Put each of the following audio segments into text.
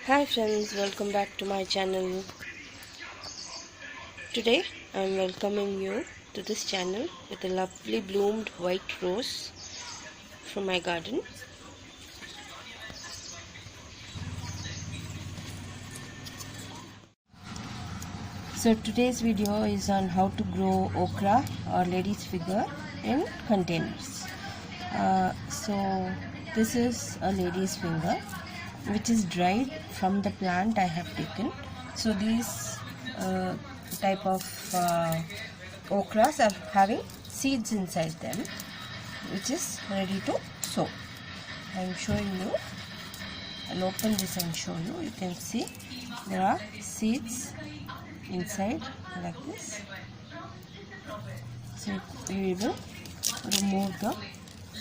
Hi friends, welcome back to my channel. Today I am welcoming you to this channel with a lovely bloomed white rose from my garden. So today's video is on how to grow okra or lady's finger in containers. So this is a lady's finger which is dried from the plant I have taken. So these type of okras are having seeds inside them which is ready to sow. I am showing you. I'll open this and show you. You can see there are seeds inside like this. So we will remove the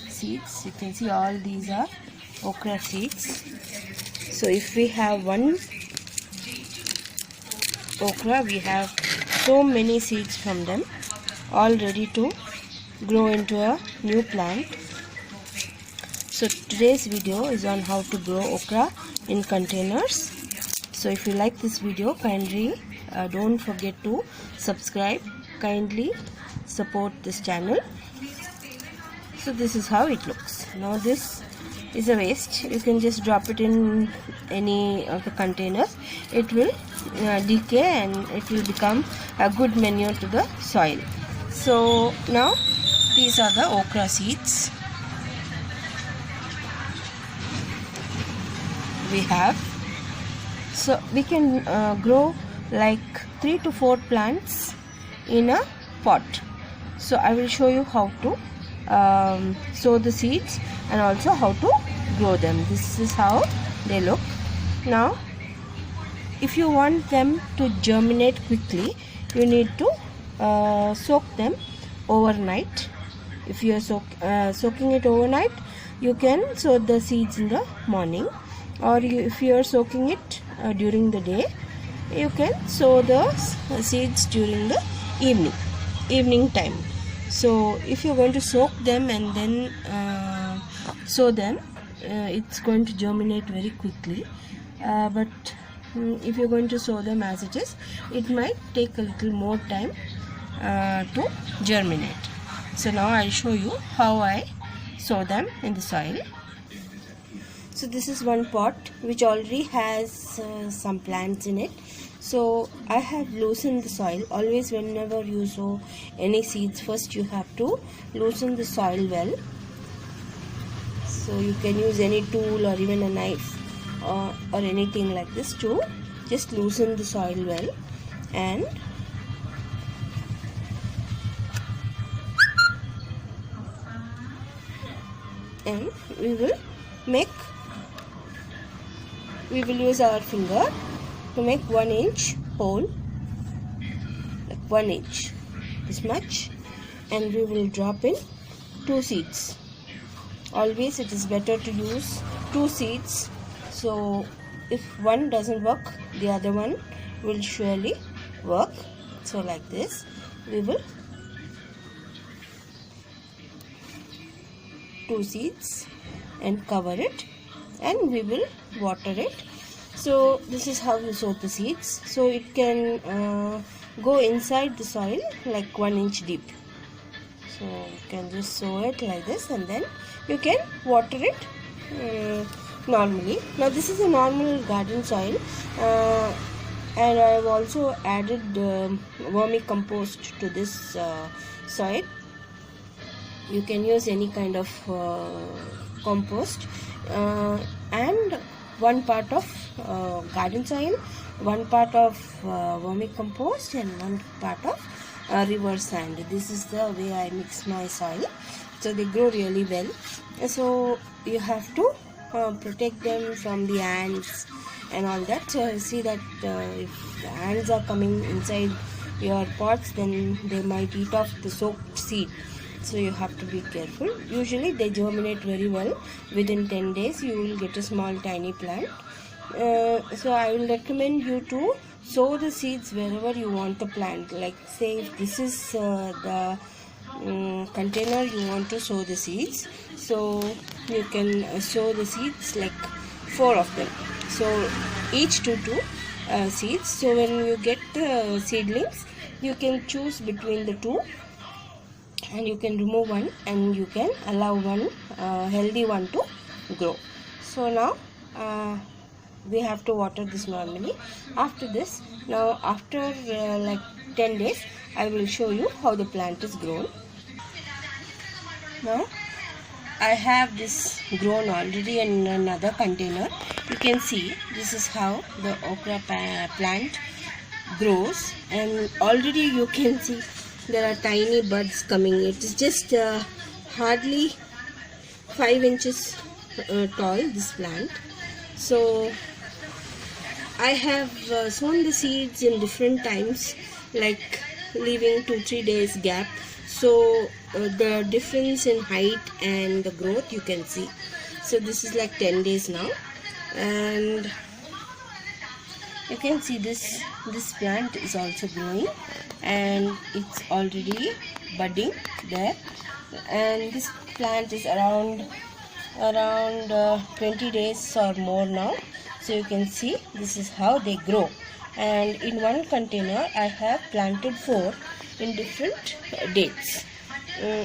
seeds. You can see all these are okra seeds. So if we have one okra, we have so many seeds from them all ready to grow into a new plant. So today's video is on how to grow okra in containers. So if you like this video, kindly don't forget to subscribe. Kindly support this channel. So this is how it looks. Now this is a waste. You can just drop it in any of the containers. It will decay and it will become a good manure to the soil. So now these are the okra seeds we have. So we can grow like 3 to 4 plants in a pot. So I will show you how to sow the seeds and also how to grow them. This is how they look. Now if you want them to germinate quickly, you need to soak them overnight. If you are soaking it overnight, you can sow the seeds in the morning, or if you are soaking it during the day, you can sow the seeds during the evening time. So if you are going to soak them and then sow them, it's going to germinate very quickly, but if you're going to sow them as it is, it might take a little more time to germinate. So now I'll show you how I sow them in the soil. So this is one pot which already has some plants in it. So I have loosened the soil. Always whenever you sow any seeds, first you have to loosen the soil well. So you can use any tool or even a knife or anything like this to just loosen the soil well, and we will use our finger to make 1 inch hole, like 1 inch, this much, and we will drop in 2 seeds. Always it is better to use 2 seeds. So if one doesn't work, the other one will surely work. So like this, we will 2 seeds and cover it, and we will water it. So this is how you sow the seeds. So it can go inside the soil like 1 inch deep. So you can just sow it like this, and then you can water it normally. Now this is a normal garden soil, and I have also added vermicompost to this soil. You can use any kind of compost, and 1 part of garden soil, 1 part of vermicompost, and 1 part of river sand. This is the way I mix my soil. So they grow really well. So you have to protect them from the ants and all that. So you see that if the ants are coming inside your pots, then they might eat off the soaked seed. So you have to be careful. Usually they germinate very well. Within 10 days you will get a small tiny plant. So I will recommend you to sow the seeds wherever you want the plant. Like say if this is the container you want to sow the seeds, so you can sow the seeds like 4 of them. So each 2 seeds. So when you get the seedlings, you can choose between the 2 and you can remove one and you can allow one healthy one to grow. So now we have to water this normally. After this, now after like 10 days, I will show you how the plant is grown. Now I have this grown already in another container. You can see this is how the okra plant grows, and already you can see there are tiny buds coming. It is just hardly 5 inches tall, this plant. So I have sown the seeds in different times, like leaving 2-3 days gap. So the difference in height and the growth you can see. So this is like 10 days now, and you can see this plant is also growing and it's already budding there, and this plant is around 20 days or more now. So you can see this is how they grow, and in one container I have planted 4 in different dates,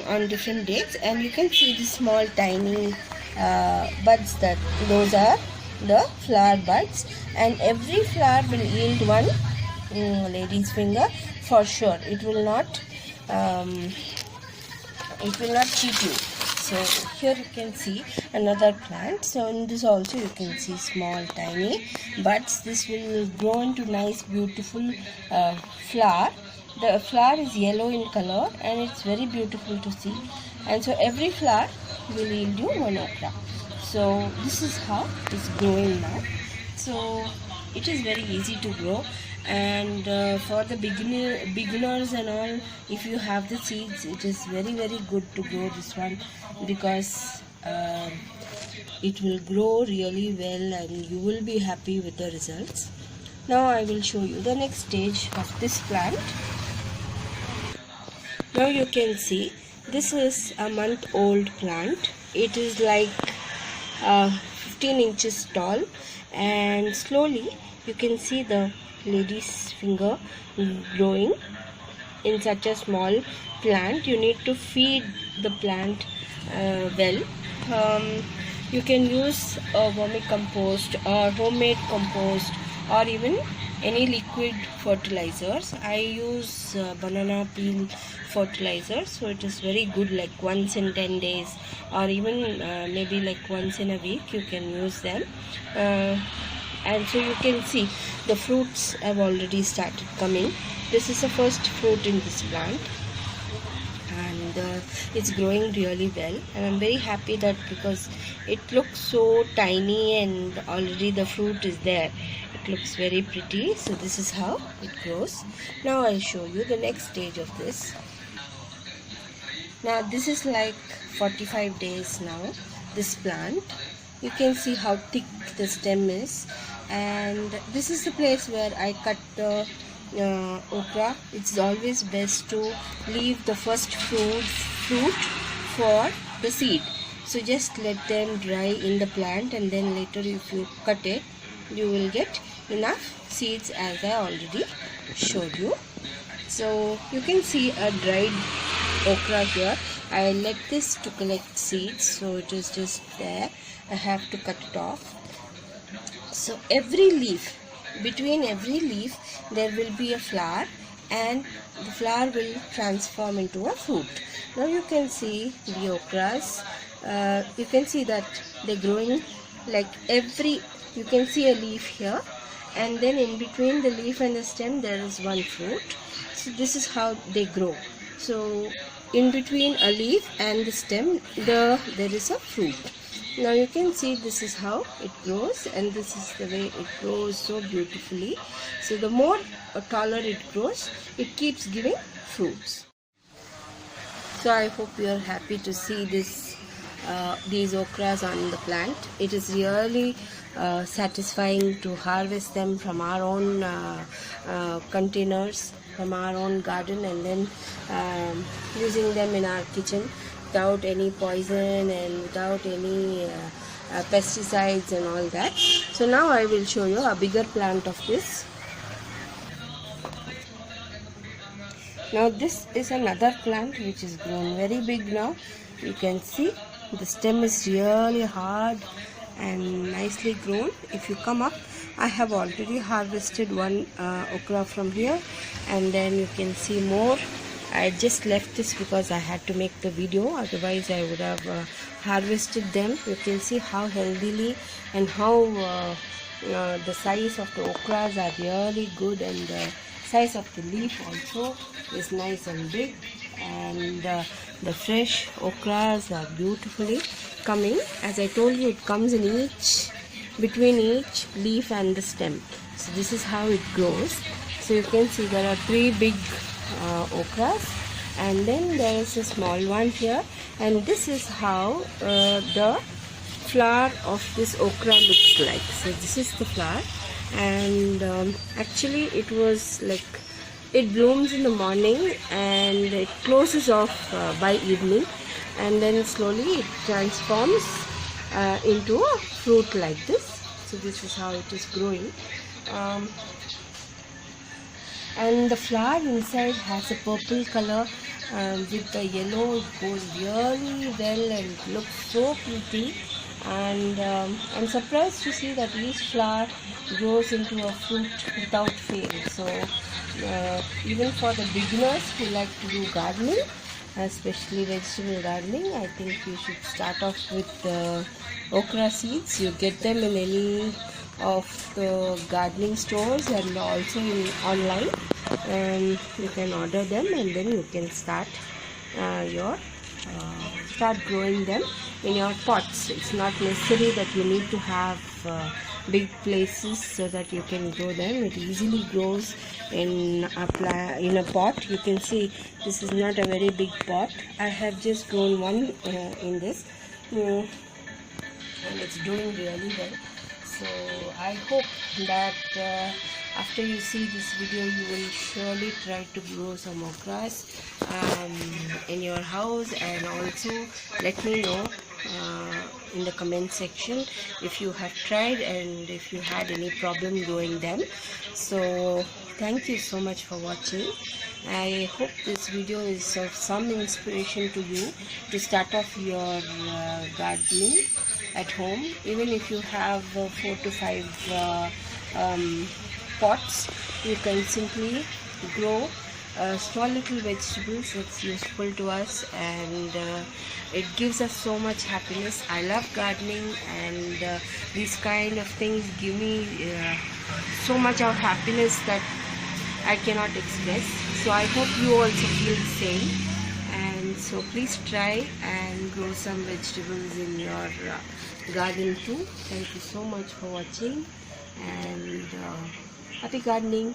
on different dates, and you can see the small tiny buds, that those are the flower buds, and every flower will yield one lady's finger for sure. It will not cheat you. So here you can see another plant. So in this also you can see small tiny buds. This will grow into nice beautiful flower. The flower is yellow in color and it's very beautiful to see, and so every flower will yield you one okra. So this is how it's growing now. So it is very easy to grow, and for the beginners and all, if you have the seeds, it is very good to grow this one, because it will grow really well and you will be happy with the results. Now I will show you the next stage of this plant. Now you can see this is a month-old plant. It is like 15 inches tall, and slowly you can see the lady's finger growing in such a small plant. You need to feed the plant well. You can use vermicompost or homemade compost, or even any liquid fertilizers. I use banana peel fertilizer, so it is very good, like once in 10 days or even maybe like once in a week you can use them. And so you can see the fruits have already started coming. This is the first fruit in this plant, and it's growing really well, and I'm very happy that, because it looks so tiny and already the fruit is there. It looks very pretty. So this is how it grows. Now I'll show you the next stage of this. Now this is like 45 days now, this plant. You can see how thick the stem is, and this is the place where I cut the okra. It's always best to leave the first fruit for the seed. So just let them dry in the plant, and then later if you cut it, you will get enough seeds, as I already showed you. So you can see a dried okra here. I let this to collect seeds, so it is just there. I have to cut it off. So every leaf, between every leaf there will be a flower, and the flower will transform into a fruit. Now you can see the okras. You can see that they're growing like you can see a leaf here, and then in between the leaf and the stem there is one fruit. So this is how they grow. So in between a leaf and the stem there is a fruit. Now you can see this is how it grows, and this is the way it grows so beautifully. So the more taller it grows, it keeps giving fruits. So I hope you are happy to see these okras on the plant. It is really satisfying to harvest them from our own containers, from our own garden, and then using them in our kitchen without any poison and without any pesticides and all that. So now I will show you a bigger plant of this. Now this is another plant which is grown very big now. You can see the stem is really hard and nicely grown. If you come up, I have already harvested one okra from here, and then you can see more. I just left this because I had to make the video, otherwise I would have harvested them. You can see how healthily and how the size of the okras are really good, and the size of the leaf also is nice and big, and the fresh okras are beautifully coming. As I told you, it comes in between each leaf and the stem. So this is how it grows. So you can see there are 3 big okras, and then there is a small one here, and this is how the flower of this okra looks like. So this is the flower, and actually it was like, it blooms in the morning and it closes off by evening, and then slowly it transforms into a fruit like this. So this is how it is growing, and the flower inside has a purple color with the yellow. It goes really well and it looks so pretty, and I'm surprised to see that each flower grows into a fruit without fail. So even for the beginners who like to do gardening, especially vegetable gardening, I think you should start off with okra seeds. You get them in any of the gardening stores and also online, and you can order them, and then you can start start growing them in your pots. It's not necessary that you need to have big places so that you can grow them. It easily grows in a pot. You can see this is not a very big pot. I have just grown one in this, and it's doing really well. So I hope that after you see this video, you will surely try to grow some okras in your house, and also let me know in the comment section if you have tried and if you had any problem growing them. So thank you so much for watching. I hope this video is of some inspiration to you to start off your gardening at home. Even if you have 4 to 5 pots, you can simply grow small little vegetables. It's useful to us, and it gives us so much happiness. I love gardening, and these kind of things give me so much of happiness that I cannot express. So I hope you also feel the same, and so please try and grow some vegetables in your garden too. Thank you so much for watching, and happy gardening.